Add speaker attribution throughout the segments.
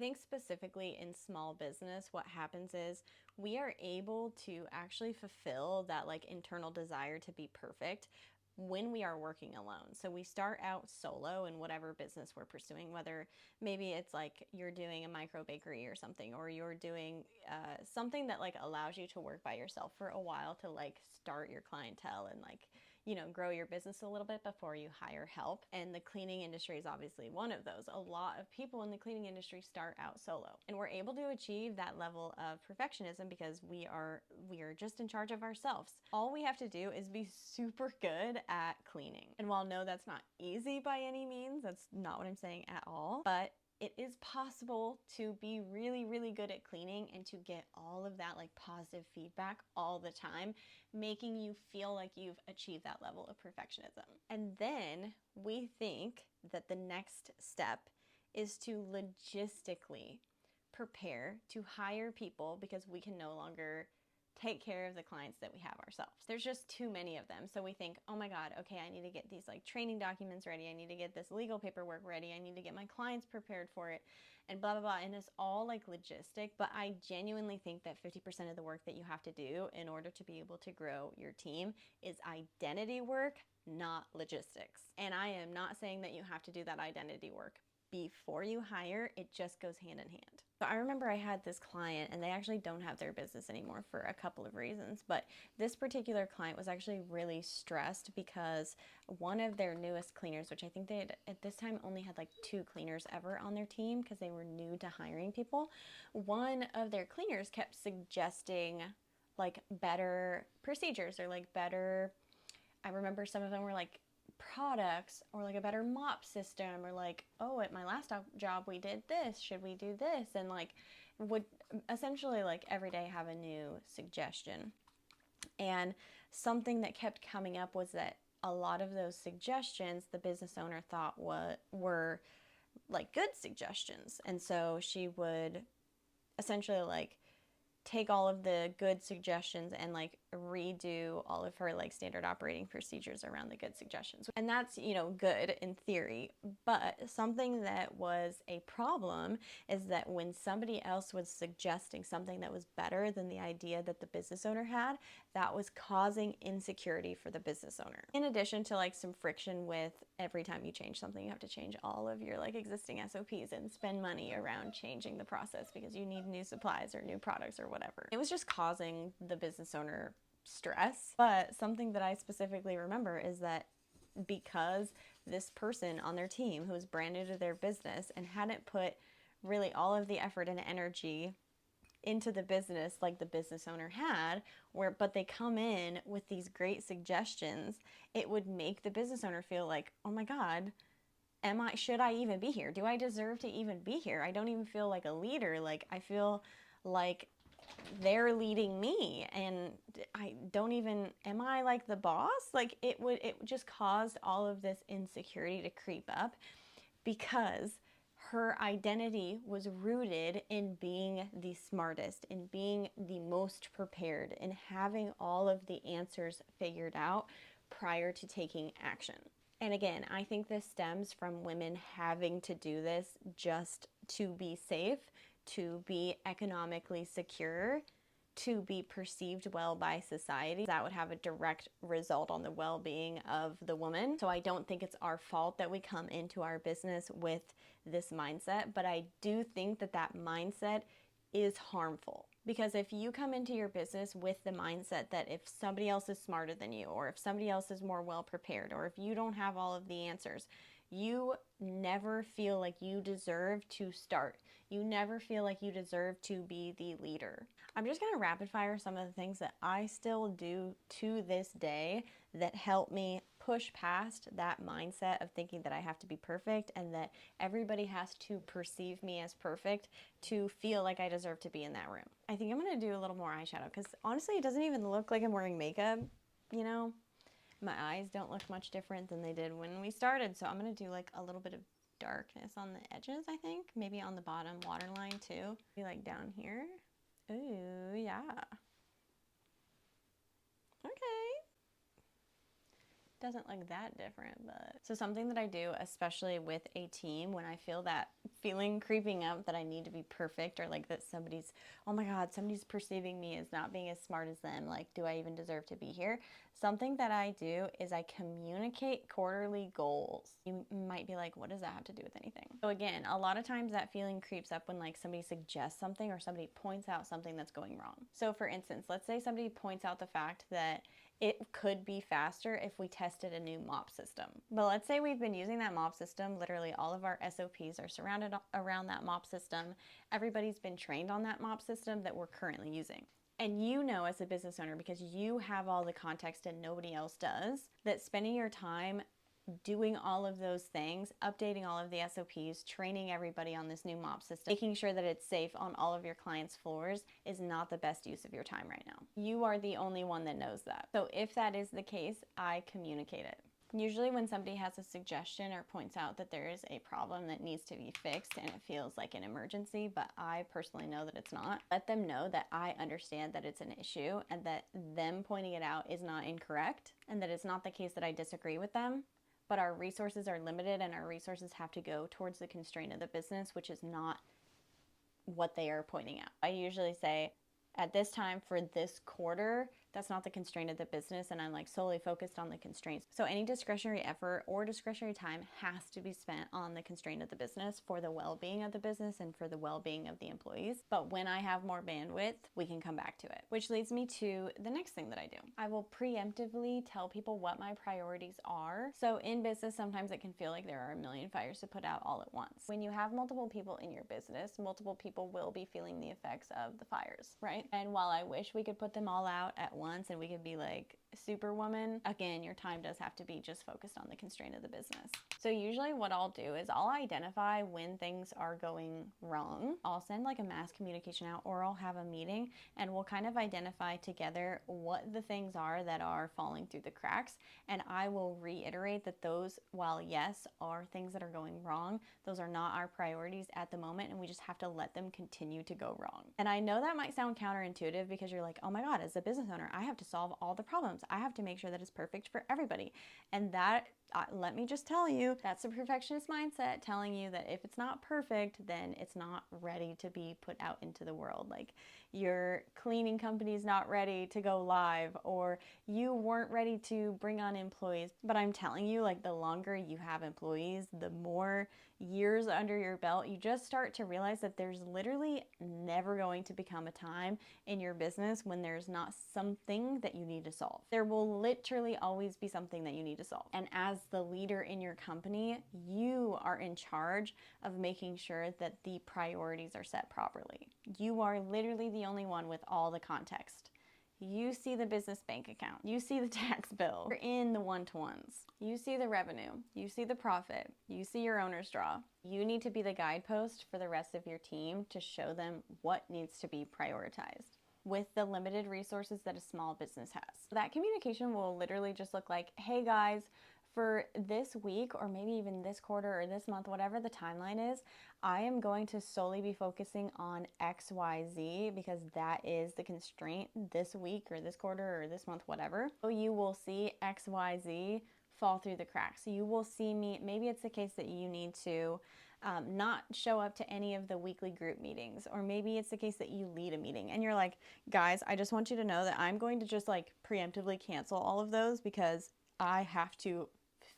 Speaker 1: I think specifically in small business, what happens is we are able to actually fulfill that like internal desire to be perfect when we are working alone. So we start out solo in whatever business we're pursuing, whether maybe it's like you're doing a micro bakery or something, or you're doing something that like allows you to work by yourself for a while to like start your clientele and like, you know, grow your business a little bit before you hire help. And the cleaning industry is obviously one of those. A lot of people in the cleaning industry start out solo, and we're able to achieve that level of perfectionism because we are just in charge of ourselves. All we have to do is be super good at cleaning. And while no, that's not easy by any means, that's not what I'm saying at all, but it is possible to be really, really good at cleaning and to get all of that like positive feedback all the time, making you feel like you've achieved that level of perfectionism. And then we think that the next step is to logistically prepare to hire people because we can no longer take care of the clients that we have ourselves. There's just too many of them. So we think, oh my God, okay, I need to get these like training documents ready. I need to get this legal paperwork ready. I need to get my clients prepared for it and blah, blah, blah. And it's all like logistic. But I genuinely think that 50% of the work that you have to do in order to be able to grow your team is identity work, not logistics. And I am not saying that you have to do that identity work before you hire. It just goes hand in hand. So I remember I had this client, and they actually don't have their business anymore for a couple of reasons, but this particular client was actually really stressed because one of their newest cleaners, which I think they had at this time only had like 2 cleaners ever on their team because they were new to hiring people, one of their cleaners kept suggesting like better procedures or like better, I remember some of them were like products or like a better mop system, or like, oh, at my last job we did this, should we do this? And like would essentially like every day have a new suggestion. And something that kept coming up was that a lot of those suggestions the business owner thought were like good suggestions. And so she would essentially like take all of the good suggestions and like redo all of her like standard operating procedures around the good suggestions. And that's, you know, good in theory, but something that was a problem is that when somebody else was suggesting something that was better than the idea that the business owner had, that was causing insecurity for the business owner. In addition to like some friction with every time you change something, you have to change all of your like existing SOPs and spend money around changing the process because you need new supplies or new products or whatever. It was just causing the business owner stress. But something that I specifically remember is that because this person on their team who was brand new to their business and hadn't put really all of the effort and energy into the business like the business owner had, but they come in with these great suggestions, it would make the business owner feel like, oh my God, should I even be here? Do I deserve to even be here? I don't even feel like a leader. Like I feel like they're leading me and I don't even, am I like the boss? Like it just caused all of this insecurity to creep up because her identity was rooted in being the smartest, in being the most prepared, in having all of the answers figured out prior to taking action. And again, I think this stems from women having to do this just to be safe, to be economically secure, to be perceived well by society. That would have a direct result on the well-being of the woman. So I don't think it's our fault that we come into our business with this mindset, but I do think that that mindset is harmful. Because if you come into your business with the mindset that if somebody else is smarter than you, or if somebody else is more well prepared, or if you don't have all of the answers, you never feel like you deserve to start. You never feel like you deserve to be the leader. I'm just gonna rapid fire some of the things that I still do to this day that help me push past that mindset of thinking that I have to be perfect and that everybody has to perceive me as perfect to feel like I deserve to be in that room. I think I'm gonna do a little more eyeshadow because honestly it doesn't even look like I'm wearing makeup, you know? My eyes don't look much different than they did when we started, so I'm gonna do like a little bit of darkness on the edges, I think. Maybe on the bottom waterline too. Maybe like down here. Ooh, yeah. Okay. doesn't look that different. But so something that I do, especially with a team, when I feel that feeling creeping up that I need to be perfect, or like that somebody's, oh my God, somebody's perceiving me as not being as smart as them, like, do I even deserve to be here? Something that I do is I communicate quarterly goals. You might be like, what does that have to do with anything? So again, a lot of times that feeling creeps up when like somebody suggests something or somebody points out something that's going wrong. So for instance, let's say somebody points out the fact that it could be faster if we tested a new mop system. But let's say we've been using that mop system, literally all of our SOPs are surrounded around that mop system. Everybody's been trained on that mop system that we're currently using. And you know, as a business owner, because you have all the context and nobody else does, that spending your time doing all of those things, updating all of the SOPs, training everybody on this new mop system, making sure that it's safe on all of your clients' floors is not the best use of your time right now. You are the only one that knows that. So if that is the case, I communicate it. Usually when somebody has a suggestion or points out that there is a problem that needs to be fixed and it feels like an emergency, but I personally know that it's not, let them know that I understand that it's an issue and that them pointing it out is not incorrect, and that it's not the case that I disagree with them, but our resources are limited and our resources have to go towards the constraint of the business, which is not what they are pointing out. I usually say, at this time for this quarter, that's not the constraint of the business, and I'm like solely focused on the constraints. So any discretionary effort or discretionary time has to be spent on the constraint of the business for the well-being of the business and for the well-being of the employees. But when I have more bandwidth, we can come back to it. Which leads me to the next thing that I do. I will preemptively tell people what my priorities are. So in business, sometimes it can feel like there are a million fires to put out all at once. When you have multiple people in your business, multiple people will be feeling the effects of the fires, right? And while I wish we could put them all out at once and we could be like Superwoman, again, your time does have to be just focused on the constraint of the business. So usually what I'll do is I'll identify when things are going wrong. I'll send like a mass communication out, or I'll have a meeting and we'll kind of identify together what the things are that are falling through the cracks. And I will reiterate that those, while yes, are things that are going wrong, those are not our priorities at the moment, and we just have to let them continue to go wrong. And I know that might sound counterintuitive because you're like, oh my God, as a business owner, I have to solve all the problems. I have to make sure that it's perfect for everybody. And that, let me just tell you, that's a perfectionist mindset telling you that if it's not perfect, then it's not ready to be put out into the world. Like your cleaning company is not ready to go live, or you weren't ready to bring on employees. But I'm telling you, like the longer you have employees, the more years under your belt, you just start to realize that there's literally never going to become a time in your business when there's not something that you need to solve. There will literally always be something that you need to solve. And as the leader in your company, you are in charge of making sure that the priorities are set properly. You are literally the only one with all the context. You see the business bank account. You see the tax bill. You're in the one-to-ones. You see the revenue. You see the profit. You see your owner's draw. You need to be the guidepost for the rest of your team to show them what needs to be prioritized with the limited resources that a small business has. That communication will literally just look like, hey guys, for this week, or maybe even this quarter or this month, whatever the timeline is, I am going to solely be focusing on XYZ because that is the constraint this week or this quarter or this month, whatever. So you will see XYZ fall through the cracks. So you will see me, maybe it's the case that you need to not show up to any of the weekly group meetings, or maybe it's the case that you lead a meeting and you're like, guys, I just want you to know that I'm going to just like preemptively cancel all of those because I have to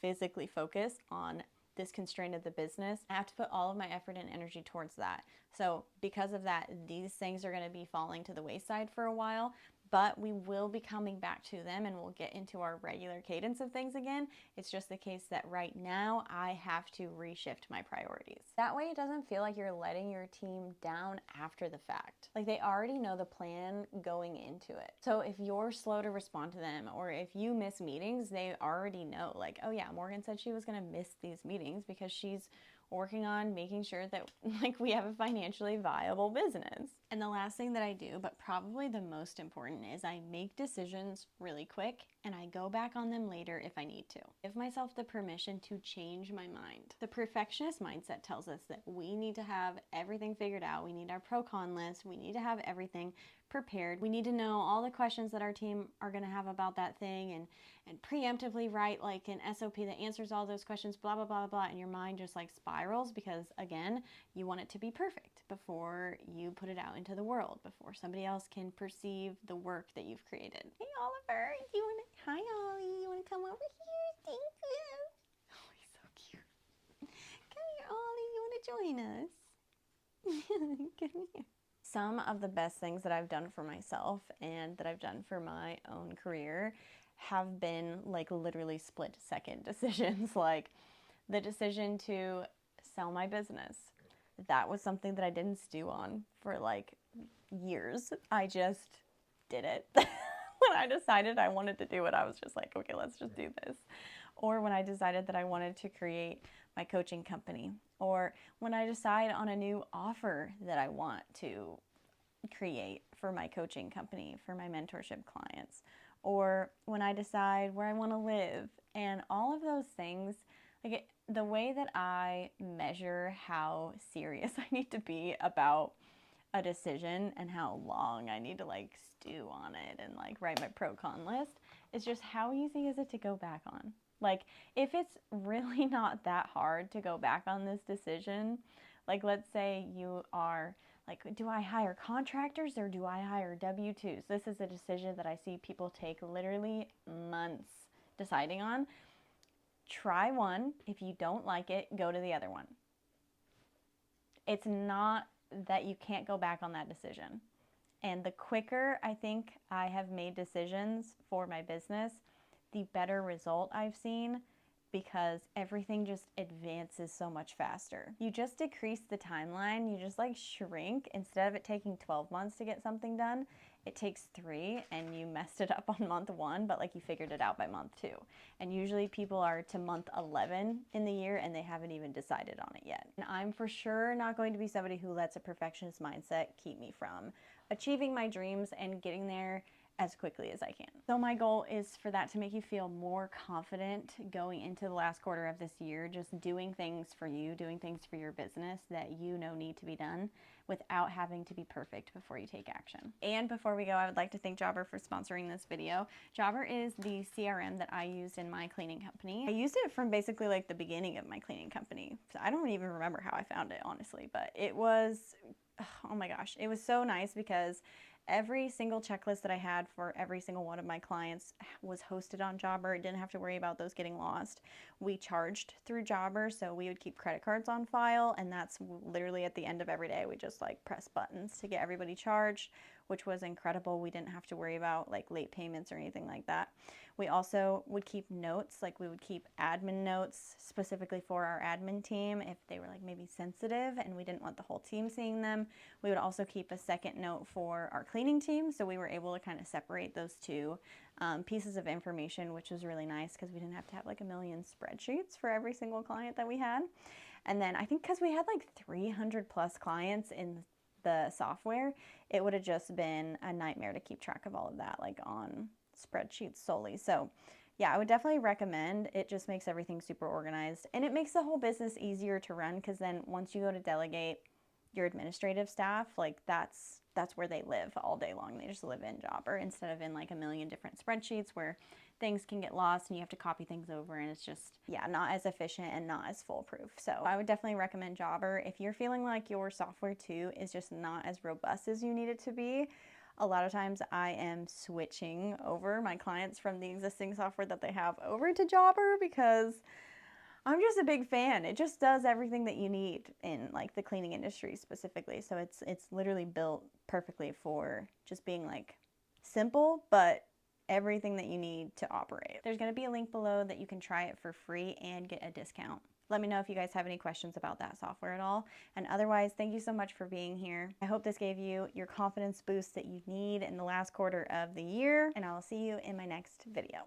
Speaker 1: physically focus on this constraint of the business. I have to put all of my effort and energy towards that. So because of that, these things are going to be falling to the wayside for a while, but we will be coming back to them and we'll get into our regular cadence of things again. It's just the case that right now I have to reshift my priorities. That way it doesn't feel like you're letting your team down after the fact. Like they already know the plan going into it. So if you're slow to respond to them, or if you miss meetings, they already know like, oh yeah, Morgan said she was gonna miss these meetings because she's working on making sure that like we have a financially viable business. And the last thing that I do, but probably the most important, is I make decisions really quick and I go back on them later if I need to. Give myself the permission to change my mind. The perfectionist mindset tells us that we need to have everything figured out. We need our pro-con list. We need to have everything prepared. We need to know all the questions that our team are going to have about that thing and preemptively write like an SOP that answers all those questions, blah, blah, blah, blah, and your mind just like spirals because, again, you want it to be perfect before you put it out into the world, before somebody else can perceive the work that you've created. Hey, Oliver, hi, Ollie, you want to come over here? Thank you. Oh, he's so cute. Come here, Ollie, you want to join us? Come here. Some of the best things that I've done for myself and that I've done for my own career have been like literally split-second decisions. Like the decision to sell my business. That was something that I didn't stew on for like years. I just did it. When I decided I wanted to do it, I was just like, okay, let's just do this. Or when I decided that I wanted to create my coaching company, or when I decide on a new offer that I want to create for my coaching company, for my mentorship clients, or when I decide where I want to live, and all of those things, like the way that I measure how serious I need to be about a decision and how long I need to like stew on it and like write my pro-con list is just how easy is it to go back on. Like if it's really not that hard to go back on this decision, like let's say you are like, do I hire contractors or do I hire W-2s? This is a decision that I see people take literally months deciding on. Try one. If you don't like it, go to the other one. It's not that you can't go back on that decision. And the quicker I think I have made decisions for my business, the better result I've seen, because everything just advances so much faster. You just decrease the timeline, you just like shrink. Instead of it taking 12 months to get something done, it takes 3 and you messed it up on month 1, but like you figured it out by month 2. And usually people are to month 11 in the year and they haven't even decided on it yet. And I'm for sure not going to be somebody who lets a perfectionist mindset keep me from achieving my dreams and getting there as quickly as I can. So my goal is for that to make you feel more confident going into the last quarter of this year, just doing things for you, doing things for your business that you know need to be done without having to be perfect before you take action. And before we go, I would like to thank Jobber for sponsoring this video. Jobber is the CRM that I used in my cleaning company. I used it from basically like the beginning of my cleaning company. So I don't even remember how I found it, honestly, but it was, oh my gosh, it was so nice because every single checklist that I had for every single one of my clients was hosted on Jobber. Didn't have to worry about those getting lost. We charged through Jobber, so we would keep credit cards on file, and that's literally at the end of every day. We just like press buttons to get everybody charged, which was incredible. We didn't have to worry about like late payments or anything like that. We also would keep notes, like we would keep admin notes specifically for our admin team if they were like maybe sensitive and we didn't want the whole team seeing them. We would also keep a second note for our cleaning team, so we were able to kind of separate those two pieces of information, which was really nice because we didn't have to have like a million spreadsheets for every single client that we had. And then I think because we had like 300 plus clients in the software, it would have just been a nightmare to keep track of all of that like on spreadsheets solely. So yeah, I would definitely recommend. It just makes everything super organized and it makes the whole business easier to run, because then once you go to delegate your administrative staff, like that's where they live all day long. They just live in Jobber instead of in like a million different spreadsheets where things can get lost and you have to copy things over, and it's just, yeah, not as efficient and not as foolproof. So I would definitely recommend Jobber. If you're feeling like your software too is just not as robust as you need it to be, a lot of times I am switching over my clients from the existing software that they have over to Jobber because I'm just a big fan. It just does everything that you need in like the cleaning industry specifically. So it's literally built perfectly for just being like simple, but everything that you need to operate. There's going to be a link below that you can try it for free and get a discount. Let me know if you guys have any questions about that software at all. And otherwise, thank you so much for being here. I hope this gave you your confidence boost that you need in the last quarter of the year, and I will see you in my next video.